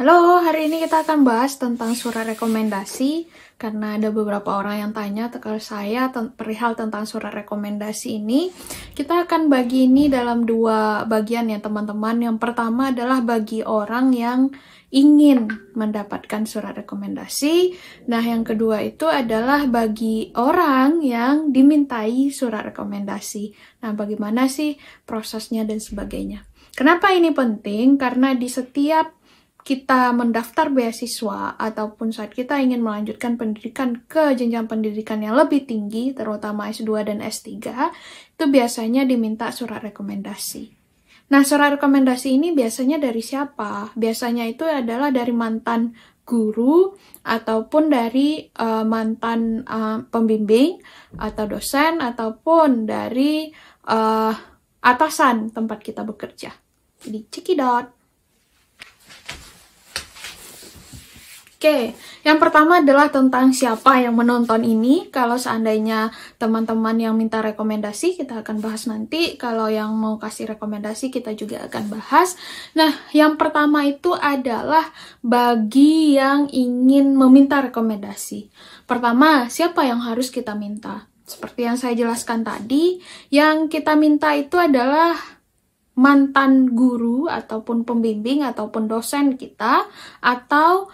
Halo, hari ini kita akan bahas tentang surat rekomendasi karena ada beberapa orang yang tanya ke saya perihal tentang surat rekomendasi ini. Kita akan bagi ini dalam dua bagian ya teman-teman. Yang pertama adalah bagi orang yang ingin mendapatkan surat rekomendasi. Nah, yang kedua itu adalah bagi orang yang dimintai surat rekomendasi. Nah, bagaimana sih prosesnya dan sebagainya. Kenapa ini penting? Karena di setiap kita mendaftar beasiswa ataupun saat kita ingin melanjutkan pendidikan ke jenjang pendidikan yang lebih tinggi, terutama S2 dan S3, itu biasanya diminta surat rekomendasi. Nah, surat rekomendasi ini biasanya dari siapa? Biasanya itu adalah dari mantan guru ataupun dari mantan pembimbing atau dosen ataupun dari atasan tempat kita bekerja. Jadi, cekidot. Oke, yang pertama adalah tentang siapa yang menonton ini. Kalau seandainya teman-teman yang minta rekomendasi, kita akan bahas nanti. Kalau yang mau kasih rekomendasi, kita juga akan bahas. Nah, yang pertama itu adalah bagi yang ingin meminta rekomendasi. Pertama, siapa yang harus kita minta? Seperti yang saya jelaskan tadi, yang kita minta itu adalah mantan guru ataupun pembimbing ataupun dosen kita atau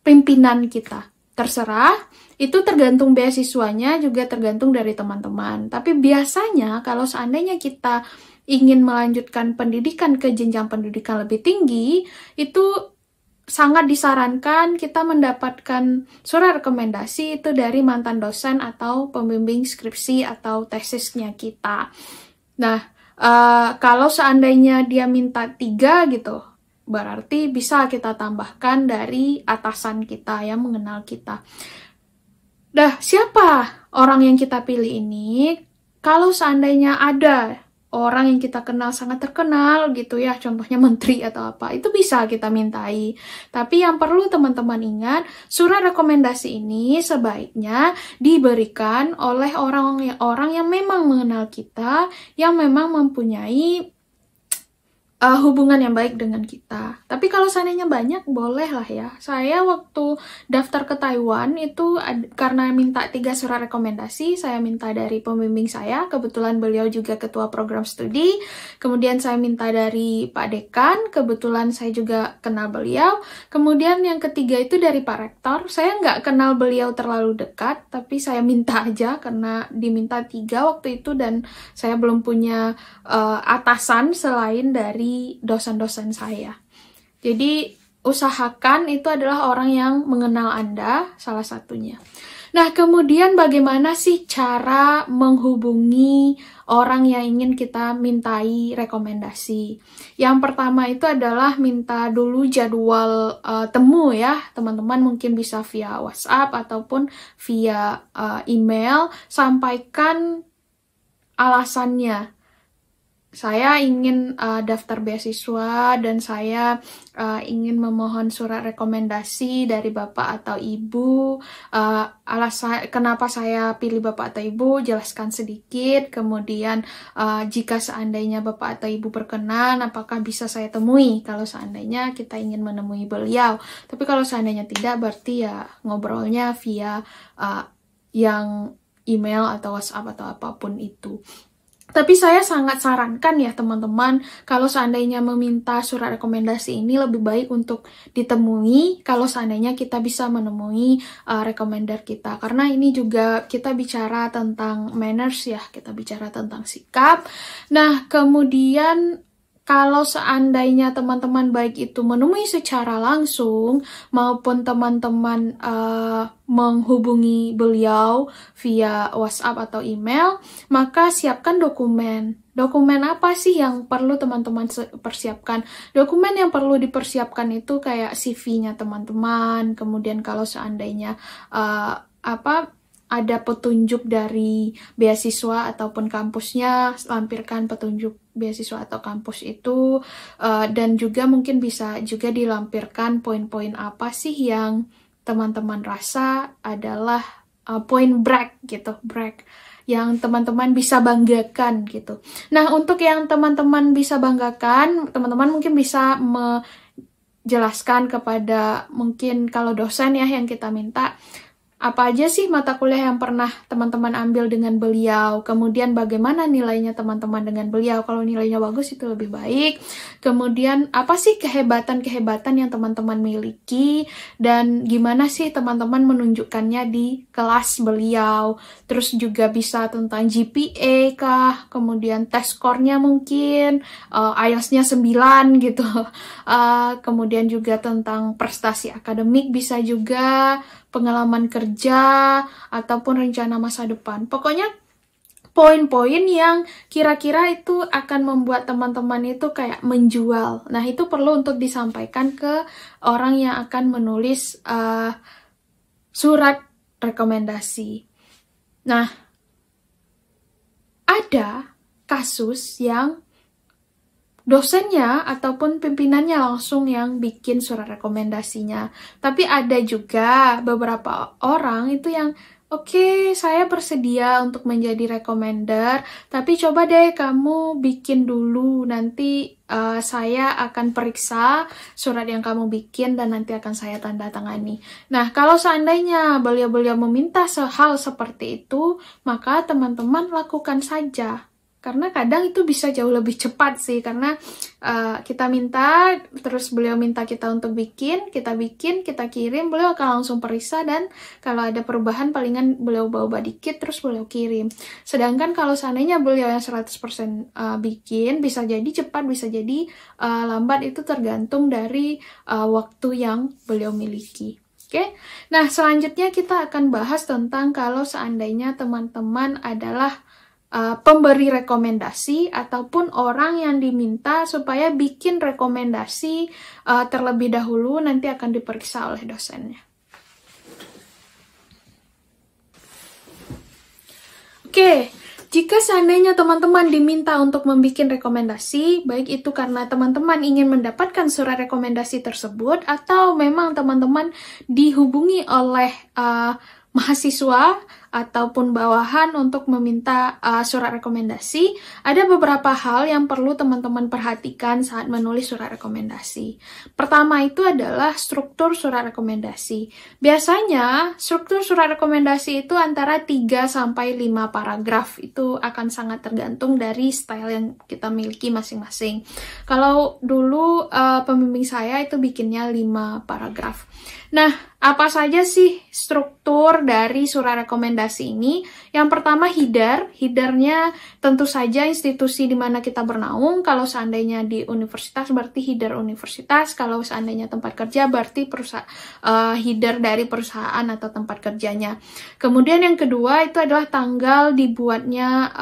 pimpinan kita. Terserah, itu tergantung beasiswanya, juga tergantung dari teman-teman. Tapi biasanya kalau seandainya kita ingin melanjutkan pendidikan ke jenjang pendidikan lebih tinggi, itu sangat disarankan kita mendapatkan surat rekomendasi itu dari mantan dosen atau pembimbing skripsi atau tesisnya kita. Nah, kalau seandainya dia minta 3 gitu, berarti bisa kita tambahkan dari atasan kita yang mengenal kita. Dah, siapa orang yang kita pilih ini? Kalau seandainya ada orang yang kita kenal sangat terkenal gitu ya, contohnya menteri atau apa, itu bisa kita mintai. Tapi yang perlu teman-teman ingat, surat rekomendasi ini sebaiknya diberikan oleh orang yang memang mengenal kita, yang memang mempunyai hubungan yang baik dengan kita. Tapi kalau seandainya banyak, boleh lah ya. Saya waktu daftar ke Taiwan itu karena minta 3 surat rekomendasi, saya minta dari pembimbing saya, kebetulan beliau juga ketua program studi. Kemudian saya minta dari Pak Dekan, kebetulan saya juga kenal beliau. Kemudian yang ketiga itu dari Pak Rektor. Saya nggak kenal beliau terlalu dekat, tapi saya minta aja karena diminta 3 waktu itu dan saya belum punya atasan selain dari dosen-dosen saya. Jadi usahakan itu adalah orang yang mengenal Anda, salah satunya. Nah, kemudian bagaimana sih cara menghubungi orang yang ingin kita mintai rekomendasi? Yang pertama itu adalah minta dulu jadwal temu ya. Teman-teman mungkin bisa via WhatsApp ataupun via email. Sampaikan alasannya. Saya ingin daftar beasiswa dan saya ingin memohon surat rekomendasi dari Bapak atau Ibu. Alasan kenapa saya pilih Bapak atau Ibu, jelaskan sedikit. Kemudian jika seandainya Bapak atau Ibu berkenan, apakah bisa saya temui kalau seandainya kita ingin menemui beliau. Tapi kalau seandainya tidak, berarti ya ngobrolnya via yang email atau WhatsApp atau apapun itu. Tapi saya sangat sarankan ya teman-teman, kalau seandainya meminta surat rekomendasi ini lebih baik untuk ditemui kalau seandainya kita bisa menemui rekomender kita. Karena ini juga kita bicara tentang manners ya, kita bicara tentang sikap. Nah, kemudian kalau seandainya teman-teman baik itu menemui secara langsung maupun teman-teman menghubungi beliau via WhatsApp atau email, maka siapkan dokumen. Dokumen apa sih yang perlu teman-teman persiapkan? Dokumen yang perlu dipersiapkan itu kayak CV-nya teman-teman, kemudian kalau seandainya ada petunjuk dari beasiswa ataupun kampusnya, lampirkan petunjuk beasiswa atau kampus itu, dan juga mungkin bisa juga dilampirkan poin-poin apa sih yang teman-teman rasa adalah poin brag gitu, brag yang teman-teman bisa banggakan gitu. Nah, untuk yang teman-teman bisa banggakan, teman-teman mungkin bisa jelaskan kepada mungkin kalau dosen ya yang kita minta, apa aja sih mata kuliah yang pernah teman-teman ambil dengan beliau, kemudian bagaimana nilainya teman-teman dengan beliau, kalau nilainya bagus itu lebih baik, kemudian apa sih kehebatan-kehebatan yang teman-teman miliki, dan gimana sih teman-teman menunjukkannya di kelas beliau, terus juga bisa tentang GPA kah, kemudian tes score-nya mungkin, IELTS-nya 9 gitu, kemudian juga tentang prestasi akademik bisa juga, pengalaman kerja, ataupun rencana masa depan. Pokoknya poin-poin yang kira-kira itu akan membuat teman-teman itu kayak menjual. Nah, itu perlu untuk disampaikan ke orang yang akan menulis surat rekomendasi. Nah, ada kasus yang dosennya ataupun pimpinannya langsung yang bikin surat rekomendasinya. Tapi ada juga beberapa orang itu yang oke, saya bersedia untuk menjadi recommender, tapi coba deh kamu bikin dulu, nanti saya akan periksa surat yang kamu bikin dan nanti akan saya tanda tangani. Nah, kalau seandainya beliau-beliau meminta hal seperti itu, maka teman-teman lakukan saja. Karena kadang itu bisa jauh lebih cepat sih, karena kita minta, terus beliau minta kita untuk bikin, kita kirim, beliau akan langsung periksa, dan kalau ada perubahan palingan beliau bawa dikit, terus beliau kirim. Sedangkan kalau seandainya beliau yang 100% bikin, bisa jadi cepat, bisa jadi lambat, itu tergantung dari waktu yang beliau miliki. Oke, nah selanjutnya kita akan bahas tentang kalau seandainya teman-teman adalah pemberi rekomendasi ataupun orang yang diminta supaya bikin rekomendasi terlebih dahulu, nanti akan diperiksa oleh dosennya. Oke, jika seandainya teman-teman diminta untuk membuat rekomendasi, baik itu karena teman-teman ingin mendapatkan surat rekomendasi tersebut atau memang teman-teman dihubungi oleh mahasiswa ataupun bawahan untuk meminta surat rekomendasi, ada beberapa hal yang perlu teman-teman perhatikan saat menulis surat rekomendasi. Pertama itu adalah struktur surat rekomendasi. Biasanya struktur surat rekomendasi itu antara 3-5 paragraf. Itu akan sangat tergantung dari style yang kita miliki masing-masing. Kalau dulu pembimbing saya itu bikinnya 5 paragraf. Nah, apa saja sih struktur dari surat rekomendasi ini? Yang pertama header. Headernya tentu saja institusi di mana kita bernaung. Kalau seandainya di universitas berarti header universitas. Kalau seandainya tempat kerja berarti header dari perusahaan atau tempat kerjanya. Kemudian yang kedua itu adalah tanggal dibuatnya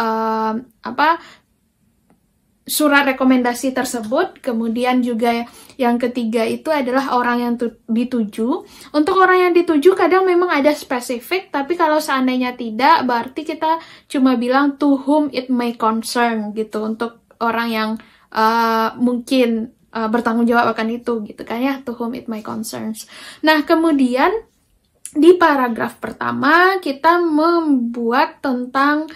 surat rekomendasi tersebut. Kemudian juga yang ketiga itu adalah orang yang dituju. Untuk orang yang dituju kadang memang ada spesifik, tapi kalau seandainya tidak, berarti kita cuma bilang to whom it may concern gitu, untuk orang yang mungkin bertanggung jawab akan itu gitu kan ya, to whom it may concerns. Nah, kemudian di paragraf pertama, kita membuat tentang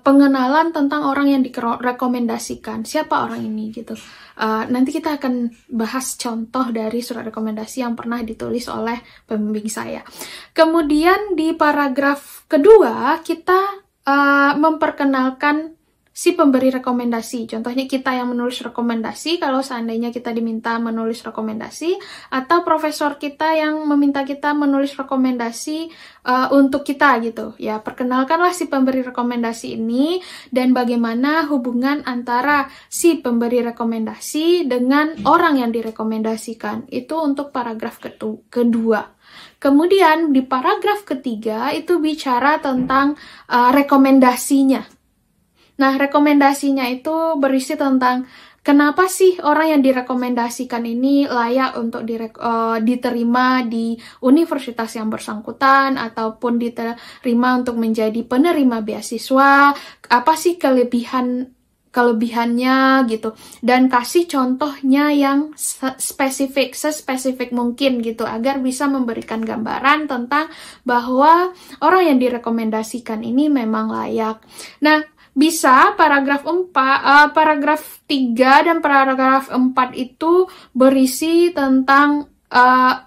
pengenalan tentang orang yang direkomendasikan. Siapa orang ini gitu. Nanti kita akan bahas contoh dari surat rekomendasi yang pernah ditulis oleh pembimbing saya. Kemudian di paragraf kedua, kita memperkenalkan si pemberi rekomendasi. Contohnya kita yang menulis rekomendasi, kalau seandainya kita diminta menulis rekomendasi, atau profesor kita yang meminta kita menulis rekomendasi untuk kita gitu. Ya, perkenalkanlah si pemberi rekomendasi ini dan bagaimana hubungan antara si pemberi rekomendasi dengan orang yang direkomendasikan. Itu untuk paragraf kedua. Kemudian di paragraf ketiga itu bicara tentang rekomendasinya. Nah, rekomendasinya itu berisi tentang kenapa sih orang yang direkomendasikan ini layak untuk diterima di universitas yang bersangkutan ataupun diterima untuk menjadi penerima beasiswa, apa sih kelebihannya gitu, dan kasih contohnya yang sespesifik mungkin gitu, agar bisa memberikan gambaran tentang bahwa orang yang direkomendasikan ini memang layak. Nah, bisa paragraf 3 dan paragraf 4 itu berisi tentang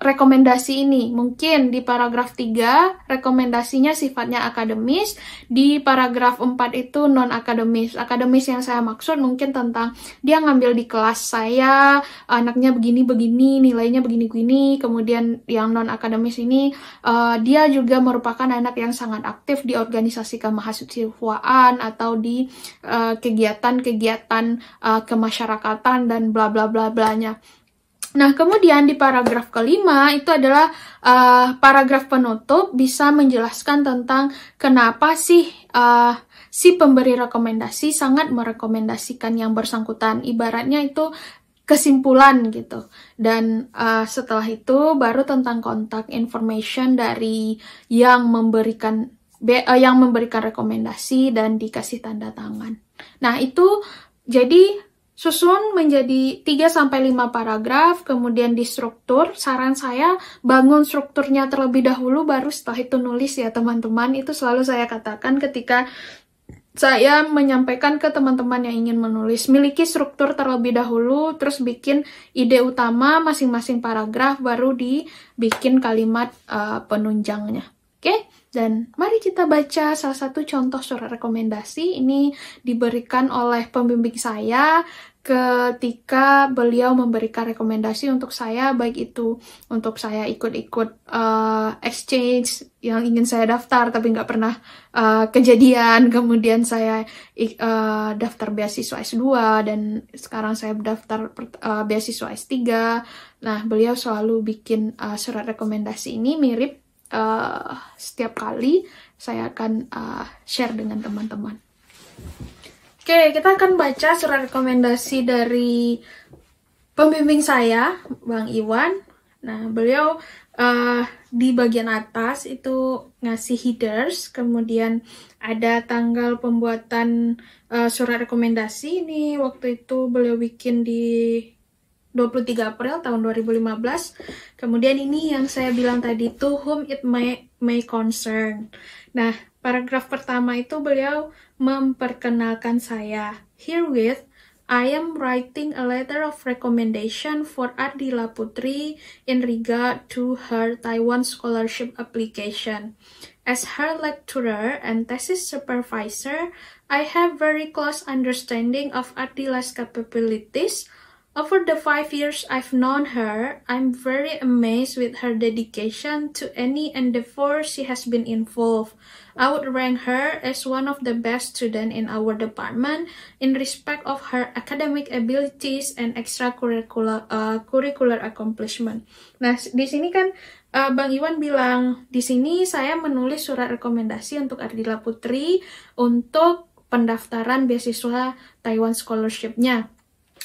rekomendasi ini. Mungkin di paragraf 3 rekomendasinya sifatnya akademis, di paragraf 4 itu non-akademis. Akademis yang saya maksud mungkin tentang dia ngambil di kelas saya, anaknya begini-begini, nilainya begini-begini. Kemudian yang non-akademis ini dia juga merupakan anak yang sangat aktif di organisasi kemahasiswaan atau di kegiatan-kegiatan kemasyarakatan dan bla bla bla blanya. Nah, kemudian di paragraf kelima itu adalah paragraf penutup, bisa menjelaskan tentang kenapa sih si pemberi rekomendasi sangat merekomendasikan yang bersangkutan. Ibaratnya itu kesimpulan gitu. Dan setelah itu baru tentang kontak information dari yang memberikan rekomendasi dan dikasih tanda tangan. Nah, itu jadi susun menjadi 3-5 paragraf, kemudian distruktur. Saran saya, bangun strukturnya terlebih dahulu, baru setelah itu nulis ya teman-teman. Itu selalu saya katakan ketika saya menyampaikan ke teman-teman yang ingin menulis. Miliki struktur terlebih dahulu, terus bikin ide utama masing-masing paragraf, baru dibikin kalimat penunjangnya. Oke? Dan mari kita baca salah satu contoh surat rekomendasi. Ini diberikan oleh pembimbing saya ketika beliau memberikan rekomendasi untuk saya, baik itu untuk saya ikut-ikut exchange yang ingin saya daftar tapi nggak pernah kejadian, kemudian saya daftar beasiswa S2, dan sekarang saya daftar beasiswa S3. Nah, beliau selalu bikin surat rekomendasi ini mirip. Setiap kali saya akan share dengan teman-teman. Oke, kita akan baca surat rekomendasi dari pembimbing saya, Bang Iwan. Nah, beliau di bagian atas itu ngasih headers, kemudian ada tanggal pembuatan surat rekomendasi. Ini waktu itu beliau bikin di 23 April tahun 2015. Kemudian ini yang saya bilang tadi, to whom it may concern. Nah, paragraf pertama itu beliau memperkenalkan saya. Herewith, I am writing a letter of recommendation for Ardila Putri in regard to her Taiwan scholarship application. As her lecturer and thesis supervisor, I have very close understanding of Ardila's capabilities. Over the 5 years I've known her, I'm very amazed with her dedication to any endeavor she has been involved. I would rank her as one of the best students in our department in respect of her academic abilities and extracurricular curricular accomplishment. Nah, di sini kan Bang Iwan bilang, di sini saya menulis surat rekomendasi untuk Ardila Putri untuk pendaftaran beasiswa Taiwan Scholarship-nya.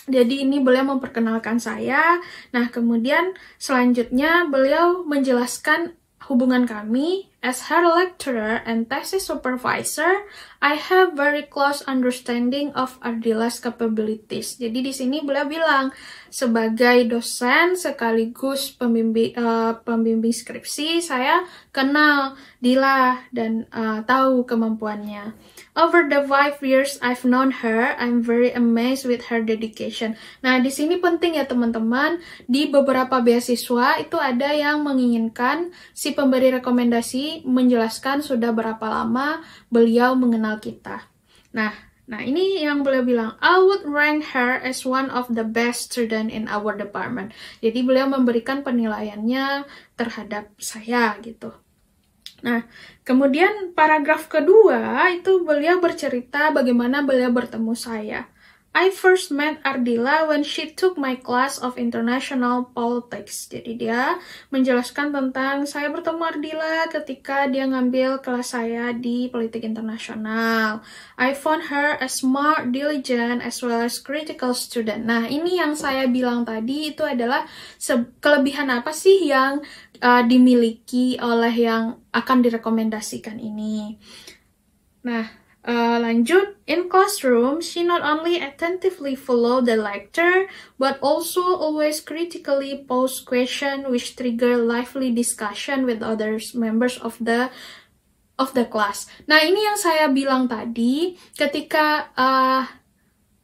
Jadi ini beliau memperkenalkan saya. Nah, kemudian selanjutnya beliau menjelaskan hubungan kami. As her lecturer and thesis supervisor, I have very close understanding of Ardila's capabilities. Jadi di sini beliau bilang, sebagai dosen sekaligus pembimbing skripsi, saya kenal Dila dan tahu kemampuannya. Over the 5 years I've known her, I'm very amazed with her dedication. Nah, di sini penting ya teman-teman, di beberapa beasiswa itu ada yang menginginkan si pemberi rekomendasi menjelaskan sudah berapa lama beliau mengenal kita. Nah, ini yang beliau bilang, I would rank her as one of the best student in our department. Jadi beliau memberikan penilaiannya terhadap saya gitu. Nah, kemudian paragraf kedua itu beliau bercerita bagaimana beliau bertemu saya. I first met Ardila when she took my class of international politics. Jadi dia menjelaskan tentang saya bertemu Ardila ketika dia ngambil kelas saya di politik internasional. I found her a smart, diligent, as well as critical student. Nah, ini yang saya bilang tadi itu adalah kelebihan apa sih yang dimiliki oleh yang akan direkomendasikan ini. Nah, lanjut, in classroom, she not only attentively follow the lecture, but also always critically pose question which trigger lively discussion with other members of the of the class. Nah, ini yang saya bilang tadi, ketika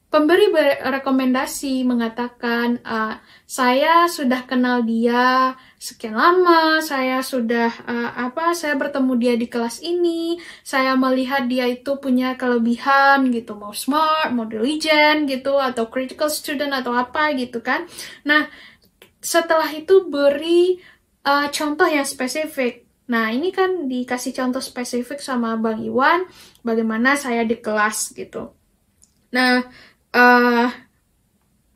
pemberi rekomendasi mengatakan, saya sudah kenal dia sekian lama, saya sudah saya bertemu dia di kelas ini, saya melihat dia itu punya kelebihan gitu, mau smart, mau diligent gitu, atau critical student atau apa gitu kan. Nah, setelah itu beri contoh yang spesifik. Nah, ini kan dikasih contoh spesifik sama Bang Iwan, bagaimana saya di kelas gitu. Nah,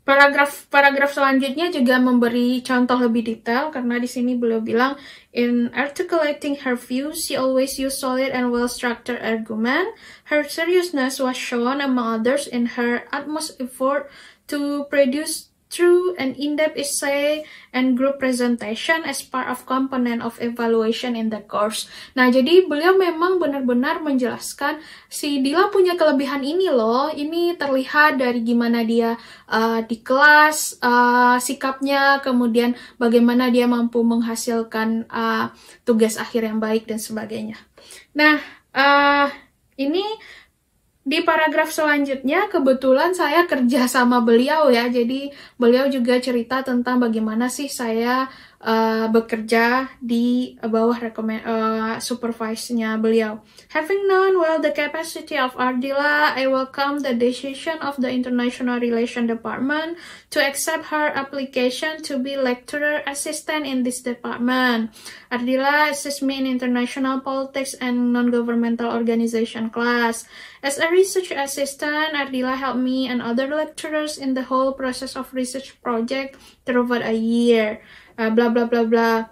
paragraf selanjutnya juga memberi contoh lebih detail, karena di sini beliau bilang, in articulating her views, she always used solid and well-structured argument. Her seriousness was shown among others in her utmost effort to produce true and in-depth essay and group presentation as part of component of evaluation in the course. Nah, jadi beliau memang benar-benar menjelaskan si Dila punya kelebihan ini loh. Ini terlihat dari gimana dia di kelas, sikapnya, kemudian bagaimana dia mampu menghasilkan tugas akhir yang baik dan sebagainya. Nah, ini di paragraf selanjutnya kebetulan saya kerja sama beliau ya, jadi beliau juga cerita tentang bagaimana sih saya bekerja di bawah supervise-nya beliau. Having known well the capacity of Ardila, I welcome the decision of the International Relations Department to accept her application to be lecturer assistant in this department. Ardila assists me in international politics and non-governmental organization class. As a research assistant, Ardila helped me and other lecturers in the whole process of research project throughout a year. Blah blah blah blah.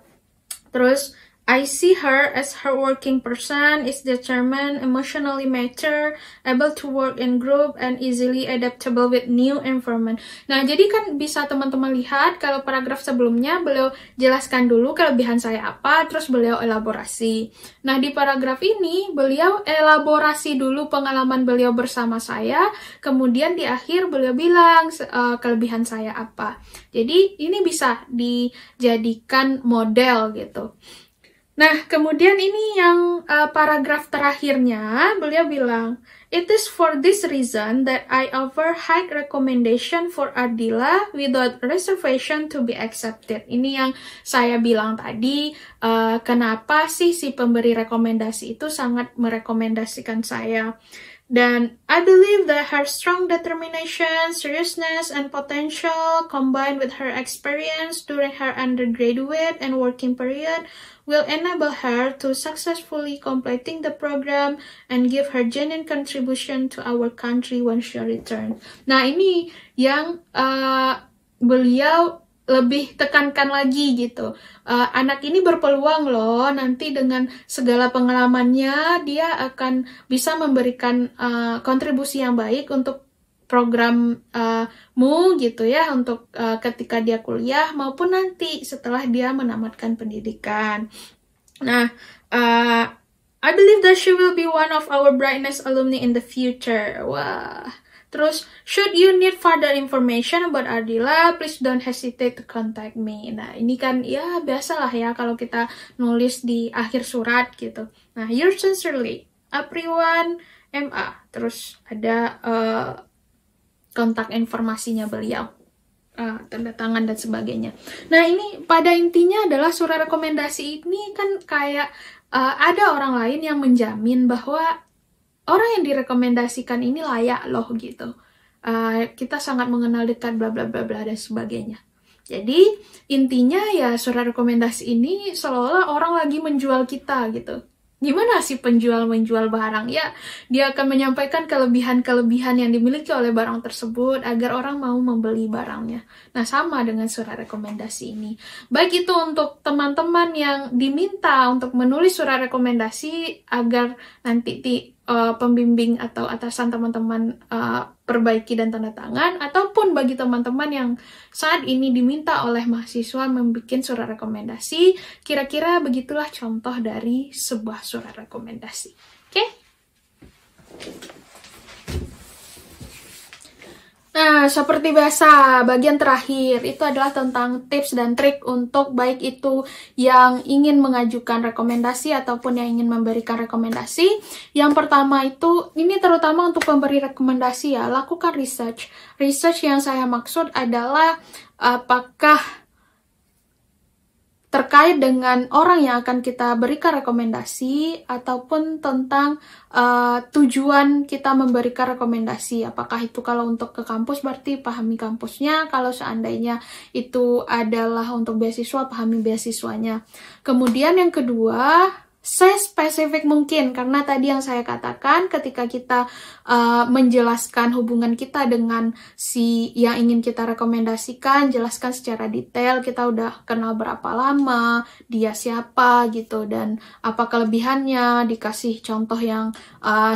Terus, I see her as her working person, is determined, emotionally mature, able to work in group, and easily adaptable with new environment. Nah, jadi kan bisa teman-teman lihat kalau paragraf sebelumnya beliau jelaskan dulu kelebihan saya apa, terus beliau elaborasi. Nah, di paragraf ini beliau elaborasi dulu pengalaman beliau bersama saya, kemudian di akhir beliau bilang kelebihan saya apa. Jadi ini bisa dijadikan model gitu. Nah, kemudian ini yang paragraf terakhirnya, beliau bilang, it is for this reason that I offer high recommendation for Ardila without reservation to be accepted. Ini yang saya bilang tadi, kenapa sih si pemberi rekomendasi itu sangat merekomendasikan saya. Dan I believe that her strong determination, seriousness, and potential combined with her experience during her undergraduate and working period will enable her to successfully completing the program and give her genuine contribution to our country when she returns. Nah, ini yang beliau lebih tekankan lagi gitu. Anak ini berpeluang loh, nanti dengan segala pengalamannya dia akan bisa memberikan kontribusi yang baik untuk programmu gitu ya, untuk ketika dia kuliah maupun nanti setelah dia menamatkan pendidikan. Nah, I believe that she will be one of our brightest alumni in the future. Wah. Terus, should you need further information about Ardila, please don't hesitate to contact me. Nah, ini kan ya biasalah ya kalau kita nulis di akhir surat gitu. Nah, yours sincerely, Apriwan MA. Terus ada kontak informasinya beliau, tanda tangan dan sebagainya. Nah, ini pada intinya adalah surat rekomendasi ini kan kayak ada orang lain yang menjamin bahwa orang yang direkomendasikan ini layak loh gitu. Kita sangat mengenal dekat bla bla bla bla dan sebagainya. Jadi intinya ya surat rekomendasi ini seolah-olah orang lagi menjual kita gitu. Gimana sih penjual menjual barang? Ya, dia akan menyampaikan kelebihan-kelebihan yang dimiliki oleh barang tersebut agar orang mau membeli barangnya. Nah, sama dengan surat rekomendasi ini. Baik itu untuk teman-teman yang diminta untuk menulis surat rekomendasi agar nanti pembimbing atau atasan teman-teman perbaiki dan tanda tangan, ataupun bagi teman-teman yang saat ini diminta oleh mahasiswa membuat surat rekomendasi, kira-kira begitulah contoh dari sebuah surat rekomendasi. Oke? Nah, seperti biasa, bagian terakhir itu adalah tentang tips dan trik untuk baik itu yang ingin mengajukan rekomendasi ataupun yang ingin memberikan rekomendasi. Yang pertama itu, ini terutama untuk pemberi rekomendasi ya, lakukan research. Research yang saya maksud adalah apakah terkait dengan orang yang akan kita berikan rekomendasi ataupun tentang tujuan kita memberikan rekomendasi. Apakah itu kalau untuk ke kampus berarti pahami kampusnya, kalau seandainya itu adalah untuk beasiswa, pahami beasiswanya. Kemudian yang kedua, spesifik mungkin, karena tadi yang saya katakan ketika kita menjelaskan hubungan kita dengan si yang ingin kita rekomendasikan, jelaskan secara detail, kita udah kenal berapa lama, dia siapa gitu, dan apa kelebihannya, dikasih contoh yang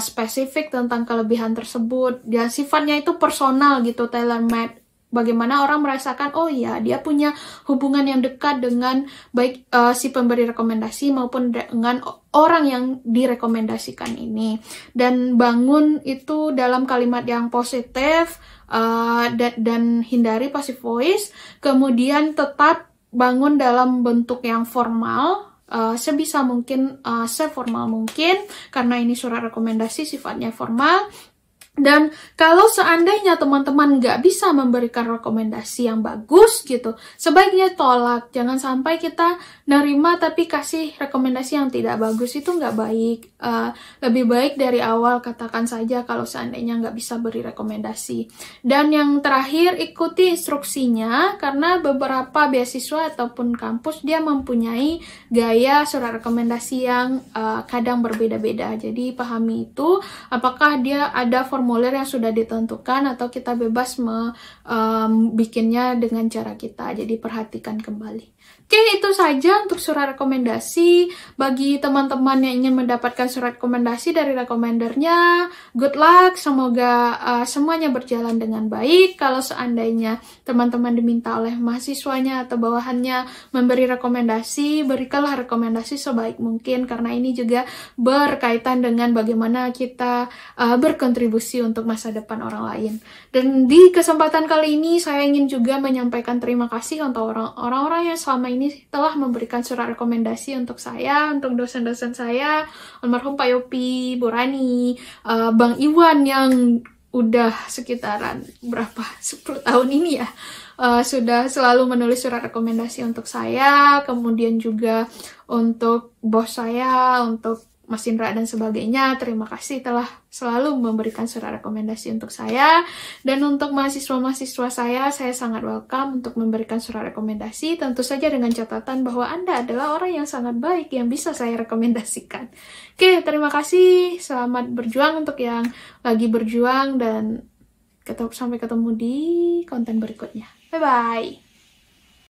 spesifik tentang kelebihan tersebut, dan sifatnya itu personal gitu, tailor-made. Bagaimana orang merasakan, oh ya, dia punya hubungan yang dekat dengan baik si pemberi rekomendasi maupun dengan orang yang direkomendasikan ini. Dan bangun itu dalam kalimat yang positif dan hindari passive voice. Kemudian tetap bangun dalam bentuk yang formal. Sebisa mungkin, seformal mungkin, karena ini surat rekomendasi sifatnya formal. Dan kalau seandainya teman-teman nggak bisa memberikan rekomendasi yang bagus gitu, sebaiknya tolak. Jangan sampai kita nerima tapi kasih rekomendasi yang tidak bagus, itu nggak baik. Lebih baik dari awal katakan saja kalau seandainya nggak bisa beri rekomendasi. Dan yang terakhir, ikuti instruksinya, karena beberapa beasiswa ataupun kampus dia mempunyai gaya surat rekomendasi yang kadang berbeda-beda. Jadi pahami itu, apakah dia ada formulir yang sudah ditentukan atau kita bebas bikinnya dengan cara kita. Jadi perhatikan kembali. Oke, itu saja untuk surat rekomendasi. Bagi teman-teman yang ingin mendapatkan surat rekomendasi dari rekomendernya, good luck. Semoga semuanya berjalan dengan baik. Kalau seandainya teman-teman diminta oleh mahasiswanya atau bawahannya memberi rekomendasi, berikanlah rekomendasi sebaik mungkin, karena ini juga berkaitan dengan bagaimana kita berkontribusi untuk masa depan orang lain. Dan di kesempatan kali ini saya ingin juga menyampaikan terima kasih untuk orang-orang yang selama ini telah memberikan surat rekomendasi untuk saya, untuk dosen-dosen saya, almarhum Pak Yopi, Bu Rani, Bang Iwan yang udah sekitaran berapa 10 tahun ini ya, sudah selalu menulis surat rekomendasi untuk saya, kemudian juga untuk bos saya, untuk Mas Indra dan sebagainya. Terima kasih telah selalu memberikan surat rekomendasi untuk saya. Dan untuk mahasiswa-mahasiswa saya sangat welcome untuk memberikan surat rekomendasi, tentu saja dengan catatan bahwa Anda adalah orang yang sangat baik yang bisa saya rekomendasikan. Oke, terima kasih. Selamat berjuang untuk yang lagi berjuang, dan sampai ketemu di konten berikutnya. Bye-bye.